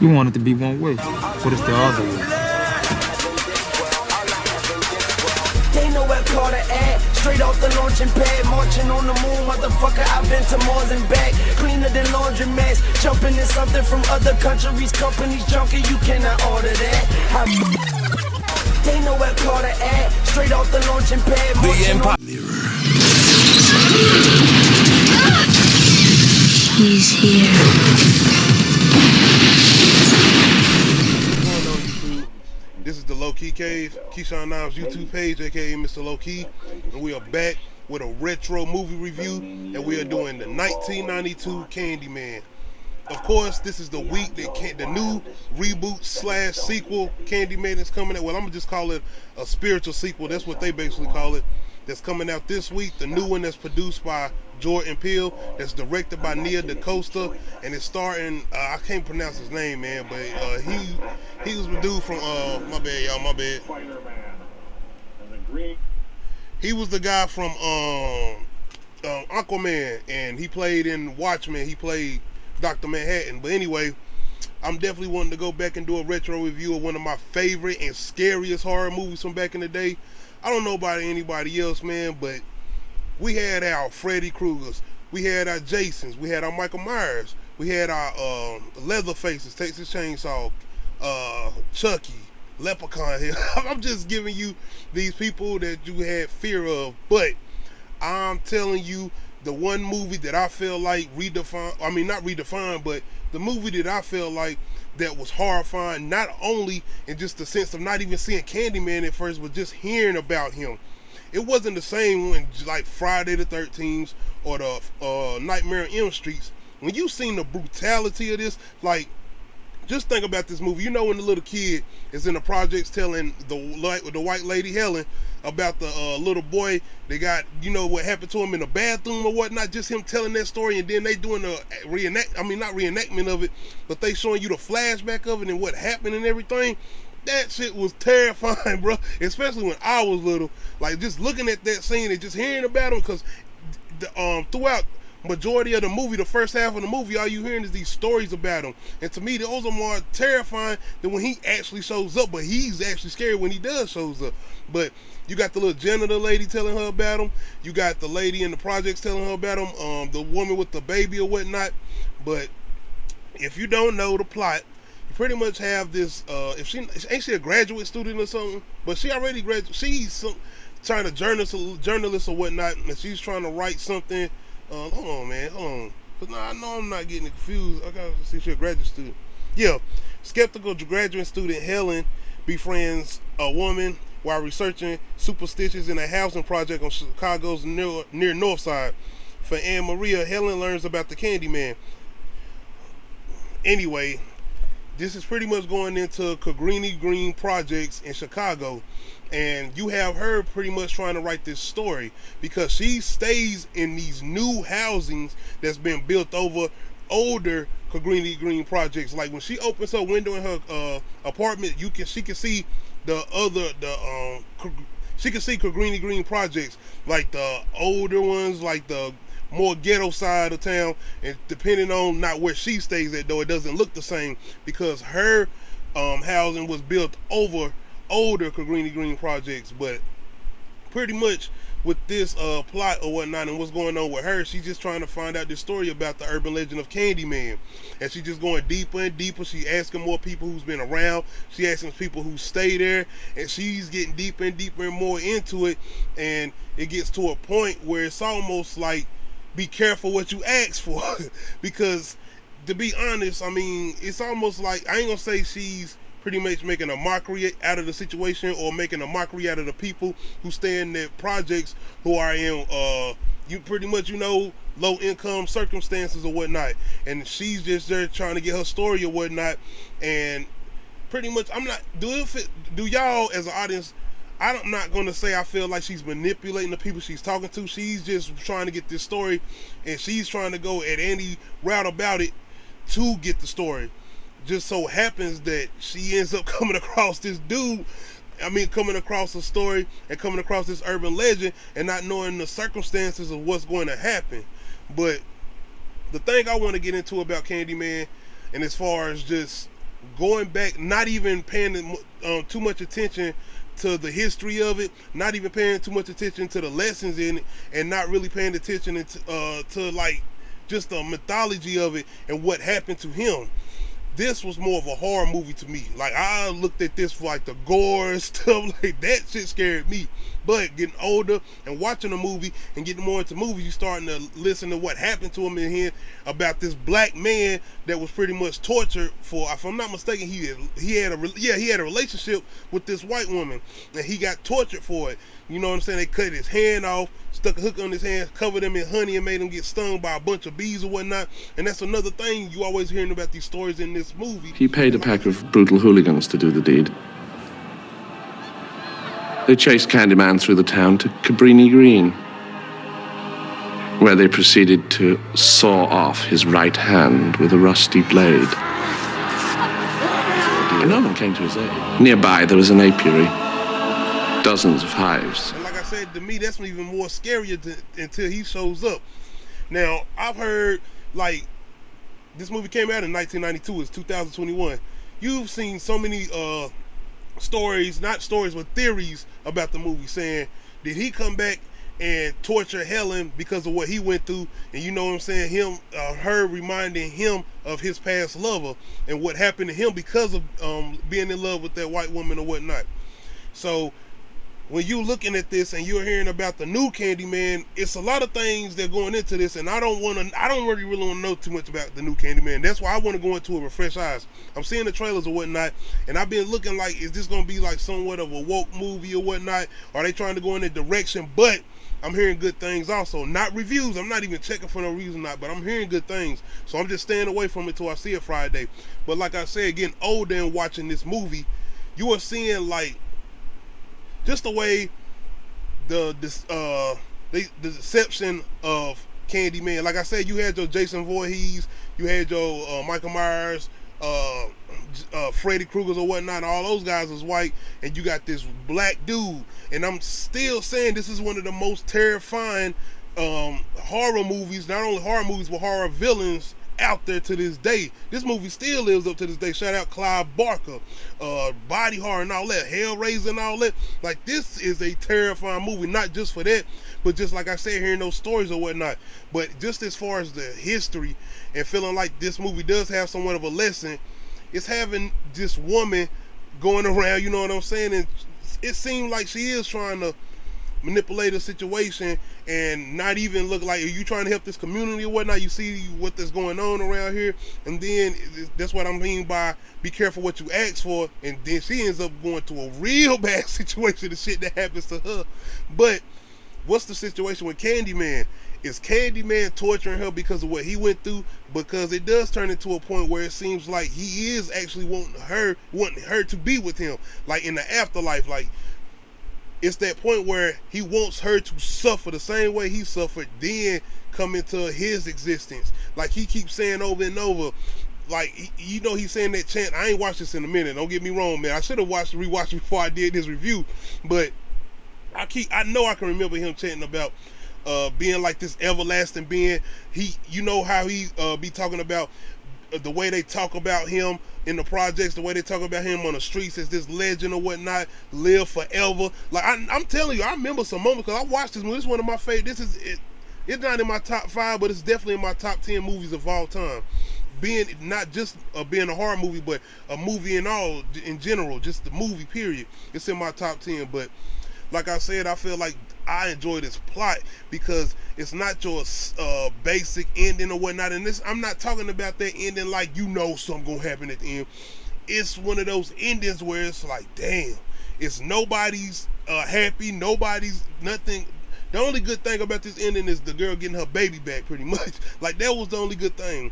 You want it to be one way, but it's the other way. They know where Carter at. Straight off the launching pad, marching on the moon, motherfucker. I've been to Mars and back. Cleaner than laundromats. Jumping in something from other countries, companies junkie. You cannot order that. They know where Carter at. Straight off the launching pad, marching on He's here. This is the Low Key Cave, Keyshawn Niles YouTube page, aka Mr. Low Key, and we are back with a retro movie review, and we are doing the 1992 Candyman. Of course, this is the week that the new reboot / sequel Candyman is coming out. Well, I'm gonna just call it a spiritual sequel. That's what they basically call it. That's coming out this week. The new one that's produced by Jordan Peele, that's directed by Nia DaCosta, and it's starring I can't pronounce his name, man, but he was the dude from my bad, y'all, my bad. He was the guy from Aquaman, and he played in Watchmen. He played Dr. Manhattan. But anyway, I'm definitely wanting to go back and do a retro review of one of my favorite and scariest horror movies from back in the day. I don't know about anybody else, man, but we had our Freddy Kruegers, we had our Jasons, we had our Michael Myers, we had our Leatherfaces, Texas Chainsaw, Chucky, Leprechaun here. I'm just giving you these people that you had fear of, but I'm telling you, the one movie that I feel like not redefined, but the movie that I feel like that was horrifying, not only in just the sense of not even seeing Candyman at first, but just hearing about him. It wasn't the same when like Friday the 13th or the Nightmare on Elm Street. When you seen the brutality of this, like, just think about this movie. You know when the little kid is in the projects telling the white lady Helen about the little boy that got, you know, what happened to him in the bathroom or whatnot, just him telling that story, and then they doing a not reenactment of it, but they showing you the flashback of it and what happened and everything. That shit was terrifying, bro, especially when I was little. Like, just looking at that scene and just hearing about him, because throughout majority of the movie, the first half of the movie, all you hearing is these stories about him, and to me those are more terrifying than when he actually shows up. But he's actually scary when he does shows up. But you got the little janitor lady telling her about him, you got the lady in the projects telling her about him, the woman with the baby or whatnot. But if you don't know the plot, you pretty much have this if she ain't she a graduate student or something, but she already graduated. She's trying to journalist or whatnot, and she's trying to write something. Hold on, man. Hold on. Cause I know I'm not getting confused. I gotta see she's a graduate student. Yeah. Skeptical graduate student Helen befriends a woman while researching superstitions in a housing project on Chicago's near North Side. For Anne Maria, Helen learns about the Candyman. Anyway, this is pretty much going into Cabrini Green projects in Chicago. And you have her pretty much trying to write this story because she stays in these new housings that's been built over older Cabrini Green projects. Like when she opens her window in her apartment, she can see she can see Cabrini Green projects, like the older ones, like the more ghetto side of town. And depending on not where she stays at, though, it doesn't look the same because her housing was built over older Cabrini Green projects. But pretty much with this plot or whatnot and what's going on with her, she's just trying to find out this story about the urban legend of Candyman, and she's just going deeper and deeper. She asking more people who's been around, she asking people who stay there, and she's getting deeper and deeper and more into it. And it gets to a point where it's almost like, be careful what you ask for because to be honest, I mean, it's almost like, I ain't gonna say she's pretty much making a mockery out of the situation or making a mockery out of the people who stay in their projects, who are in you pretty much, you know, low income circumstances or whatnot, and she's just there trying to get her story or whatnot. And pretty much, I'm not do y'all as an audience, I'm not going to say I feel like she's manipulating the people she's talking to. She's just trying to get this story, and she's trying to go at any route about it to get the story. Just so happens that she ends up coming across this dude, coming across a story and coming across this urban legend and not knowing the circumstances of what's going to happen. But the thing I want to get into about Candyman, and as far as just going back, not even paying too much attention to the history of it, not even paying too much attention to the lessons in it, and not really paying attention to like just the mythology of it and what happened to him. This was more of a horror movie to me. Like, I looked at this for like the gore and stuff like that. Shit scared me. But getting older and watching a movie and getting more into movies, you starting to listen to what happened to him in here about this black man that was pretty much tortured for, if I'm not mistaken, he had a relationship with this white woman and he got tortured for it. You know what I'm saying? They cut his hand off, stuck a hook on his hand, covered him in honey, and made him get stung by a bunch of bees or whatnot. And that's another thing you always hearing about these stories in this movie. He paid a pack of brutal hooligans to do the deed. They chased Candyman through the town to Cabrini Green, where they proceeded to saw off his right hand with a rusty blade. And no one came to his aid. Nearby, there was an apiary. Dozens of hives. And like I said, to me, that's even more scarier until he shows up. Now, I've heard, like, this movie came out in 1992. It's 2021. You've seen so many stories, not stories, but theories about the movie saying, did he come back and torture Helen because of what he went through? And you know what I'm saying? Her reminding him of his past lover and what happened to him because of being in love with that white woman or whatnot. So when you looking at this and you're hearing about the new Candyman, it's a lot of things that are going into this, and I don't really want to know too much about the new Candyman. That's why I want to go into it with fresh eyes. I'm seeing the trailers or whatnot, and I've been looking like, is this going to be like somewhat of a woke movie or whatnot? Are they trying to go in that direction? But I'm hearing good things also. Not reviews. I'm not even checking for no reason, but I'm hearing good things. So I'm just staying away from it till I see it Friday. But like I said, getting older and watching this movie, you are seeing like just the way the deception of Candyman. Like I said, you had your Jason Voorhees, you had your Michael Myers, Freddy Krueger's or whatnot. All those guys was white, and you got this black dude. And I'm still saying this is one of the most terrifying horror movies. Not only horror movies, but horror villains out there to this day. This movie still lives up to this day. Shout out Clive Barker, body horror and all that, Hellraiser and all that. Like, this is a terrifying movie, not just for that, but just like I said, hearing those stories or whatnot. But just as far as the history and feeling like this movie does have somewhat of a lesson, it's having this woman going around, you know what I'm saying, and it seems like she is trying to manipulate a situation and not even look like, are you trying to help this community or whatnot? You see what that's going on around here, and then that's what I mean by be careful what you ask for. And then she ends up going to a real bad situation, the shit that happens to her. But what's the situation with Candyman? Is Candyman torturing her because of what he went through? Because it does turn into a point where it seems like he is actually wanting her to be with him, like in the afterlife. Like, it's that point where he wants her to suffer the same way he suffered, then come into his existence. Like he keeps saying over and over, like, you know, he's saying that chant. I ain't watched this in a minute, don't get me wrong, man. I should have rewatched it before I did this review, but I know I can remember him chanting about being like this everlasting being. You know how he be talking about the way they talk about him in the projects, the way they talk about him on the streets as this legend or whatnot, live forever. Like, I'm telling you, I remember some moments, because I watched this movie. This is one of my favorite. It's not in my top 5, but it's definitely in my top 10 movies of all time. Being not just being a horror movie, but a movie in general, just the movie period. It's in my top 10. But like I said, I feel like I enjoy this plot because it's not your basic ending or whatnot. And this, I'm not talking about that ending like, you know, something gonna happen at the end. It's one of those endings where it's like, damn, it's nobody's happy, nobody's nothing. The only good thing about this ending is the girl getting her baby back, pretty much. Like, that was the only good thing.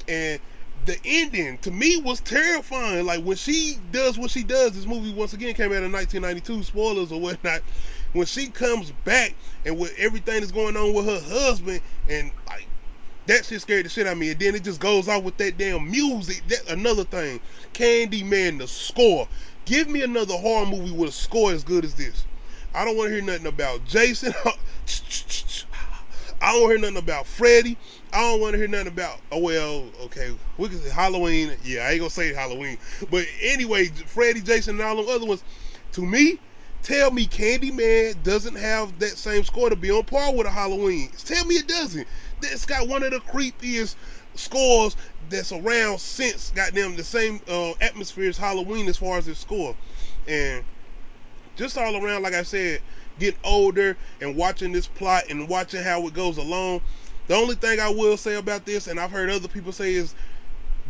And the ending to me was terrifying. Like, when she does what she does, this movie once again came out in 1992, spoilers or whatnot. When she comes back and with everything that's going on with her husband, and like, that shit scared the shit out of me. And then it just goes off with that damn music. That's another thing. Candyman, the score. Give me another horror movie with a score as good as this. I don't want to hear nothing about Jason. I don't hear nothing about Freddy. I don't want to hear nothing about, oh well, okay, we can say Halloween. Yeah, I ain't gonna say Halloween. But anyway, Freddy, Jason, and all them other ones, to me, tell me Candyman doesn't have that same score to be on par with a Halloween. Tell me it doesn't. It's got one of the creepiest scores that's around since goddamn the same atmosphere as Halloween as far as its score. And just all around, like I said, getting older and watching this plot and watching how it goes along. The only thing I will say about this, and I've heard other people say, is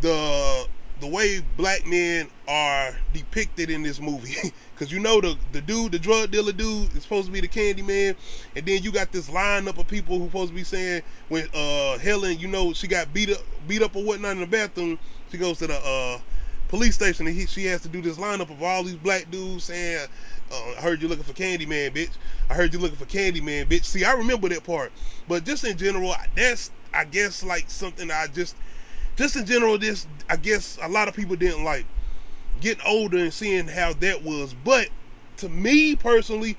the way black men are depicted in this movie. Because you know the dude, the drug dealer dude, is supposed to be the Candyman, and then you got this lineup of people who supposed to be saying when Helen, you know, she got beat up or whatnot in the bathroom, she goes to the police station and she has to do this lineup of all these black dudes saying, I heard you looking for Candyman, bitch. I heard you looking for Candyman, bitch. See, I remember that part. But just in general, that's, I guess, like something I just in general, this, I guess a lot of people didn't like getting older and seeing how that was. But to me personally,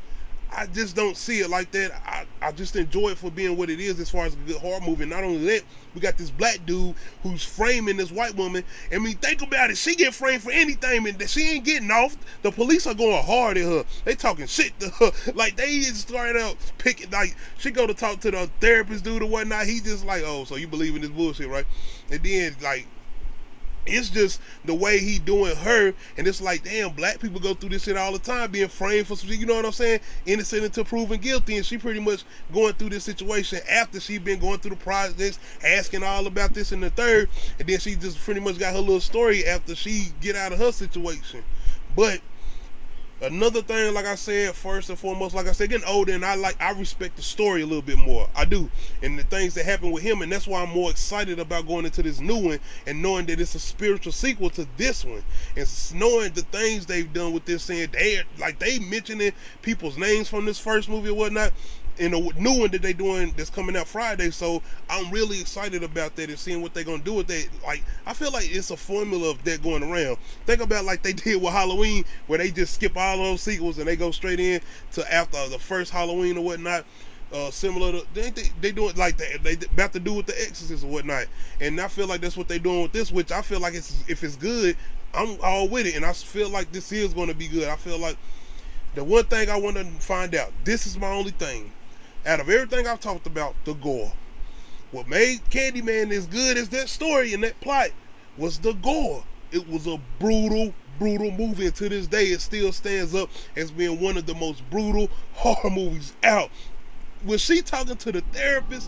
I just don't see it like that. I just enjoy it for being what it is as far as a good horror movie. Not only that, we got this black dude who's framing this white woman. I mean, think about it. She get framed for anything, and she ain't getting off. The police are going hard at her. They talking shit to her. Like, they just started out picking, like, she go to talk to the therapist dude or whatnot. He just like, oh, so you believe in this bullshit, right? And then, like, it's just the way he doing her, and it's like, damn, black people go through this shit all the time, being framed for some shit, you know what I'm saying? Innocent until proven guilty, and she pretty much going through this situation after she been going through the process, asking all about this and the third, and then she just pretty much got her little story after she get out of her situation. But another thing, like I said, first and foremost, like I said, getting older, and I respect the story a little bit more. I do. And the things that happen with him, and that's why I'm more excited about going into this new one and knowing that it's a spiritual sequel to this one. And knowing the things they've done with this, saying they mentioning people's names from this first movie or whatnot, in a new one that they doing that's coming out Friday. So I'm really excited about that and seeing what they're gonna do with that. Like, I feel like it's a formula of that going around. Think about like they did with Halloween, where they just skip all those sequels and they go straight in to after the first Halloween or whatnot. Similar to they doing like that. They about to do with the Exorcist or whatnot. And I feel like that's what they're doing with this, which I feel like if it's good, I'm all with it. And I feel like this is going to be good. I feel like the one thing I want to find out, this is my only thing. Out of everything I've talked about, the gore. What made Candyman as good as that story and that plot was the gore. It was a brutal movie, and to this day it still stands up as being one of the most brutal horror movies out. Was she talking to the therapist?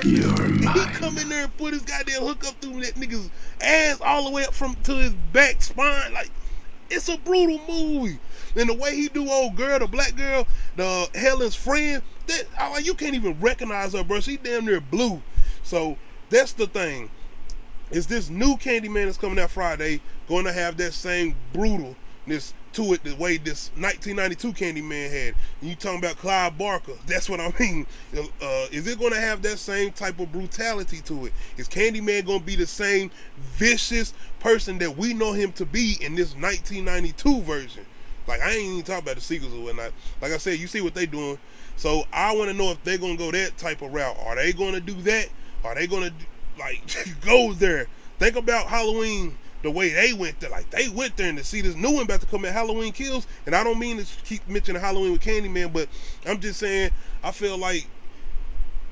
You're mine. He come in there and put his goddamn hook up through that nigga's ass all the way up to his back spine. Like, it's a brutal movie. And the way he do old girl, the black girl, the Helen's friend, that like, you can't even recognize her, bro. She damn near blue. So that's the thing. Is this new Candyman that's coming out Friday going to have that same brutalness to it the way this 1992 Candyman had? And you talking about Clive Barker. That's what I mean. Is it going to have that same type of brutality to it? Is Candyman going to be the same vicious person that we know him to be in this 1992 version? Like, I ain't even talking about the sequels or whatnot. Like I said, you see what they doing. So I want to know if they're going to go that type of route. Are they going to do that? Are they going to, like, go there? Think about Halloween, the way they went there. Like, they went there and to see this new one about to come at Halloween Kills. And I don't mean to keep mentioning Halloween with Candyman, but I'm just saying, I feel like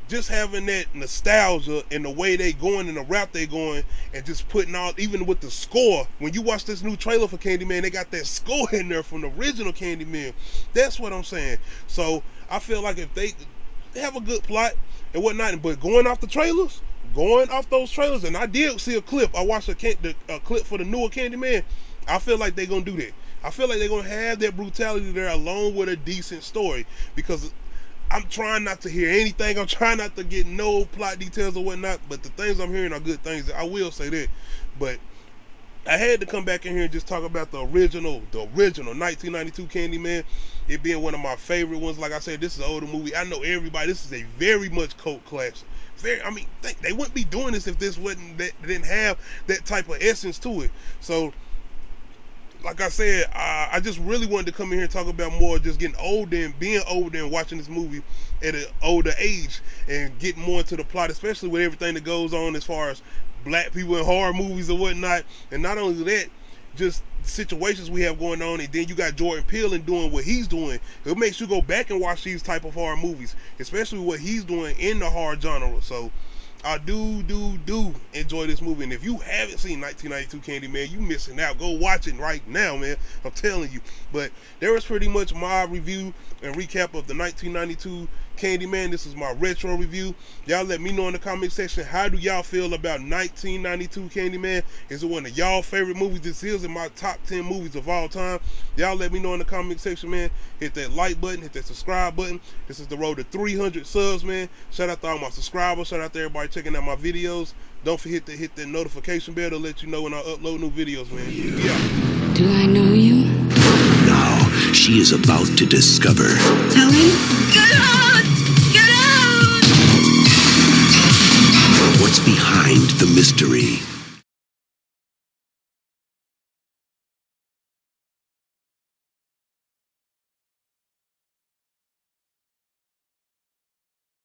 just having that nostalgia and the way they going and the route they going, and just putting out, even with the score, when you watch this new trailer for Candyman, they got that score in there from the original Candyman. That's what I'm saying. So I feel like if they have a good plot and whatnot, but going off those trailers, and I did see a clip. I watched a clip for the newer Candyman. I feel like they're gonna do that. I feel like they're gonna have that brutality there along with a decent story, because I'm trying not to hear anything. I'm trying not to get no plot details or whatnot, but the things I'm hearing are good things. I will say that. But I had to come back in here and just talk about the original 1992 Candyman. It being one of my favorite ones. Like I said, this is an older movie. I know everybody. This is a very much cult classic. They wouldn't be doing this if this didn't have that type of essence to it. So, like I said, I just really wanted to come in here and talk about more just getting older and being older and watching this movie at an older age and getting more into the plot, especially with everything that goes on as far as black people in horror movies or whatnot. And not only that, just situations we have going on, and then you got Jordan Peele and doing what he's doing. It makes you go back and watch these type of horror movies, especially what he's doing in the horror genre. So I do enjoy this movie, and if you haven't seen 1992 Candyman, you missing out. Go watch it right now, man. I'm telling you. But there was pretty much my review and recap of the 1992 Candyman. This is my retro review. Y'all let me know in the comment section, how do y'all feel about 1992 Candyman? Is it one of y'all favorite movies? This is in my top 10 movies of all time. Y'all let me know in the comment section, man. Hit that like button, hit that subscribe button. This is the road to 300 subs, man. Shout out to all my subscribers. Shout out to everybody checking out my videos. Don't forget to hit that notification bell to let you know when I upload new videos, man. Yeah. Do I know you? Now she is about to discover. Tell me. Get out! Get out! What's behind the mystery.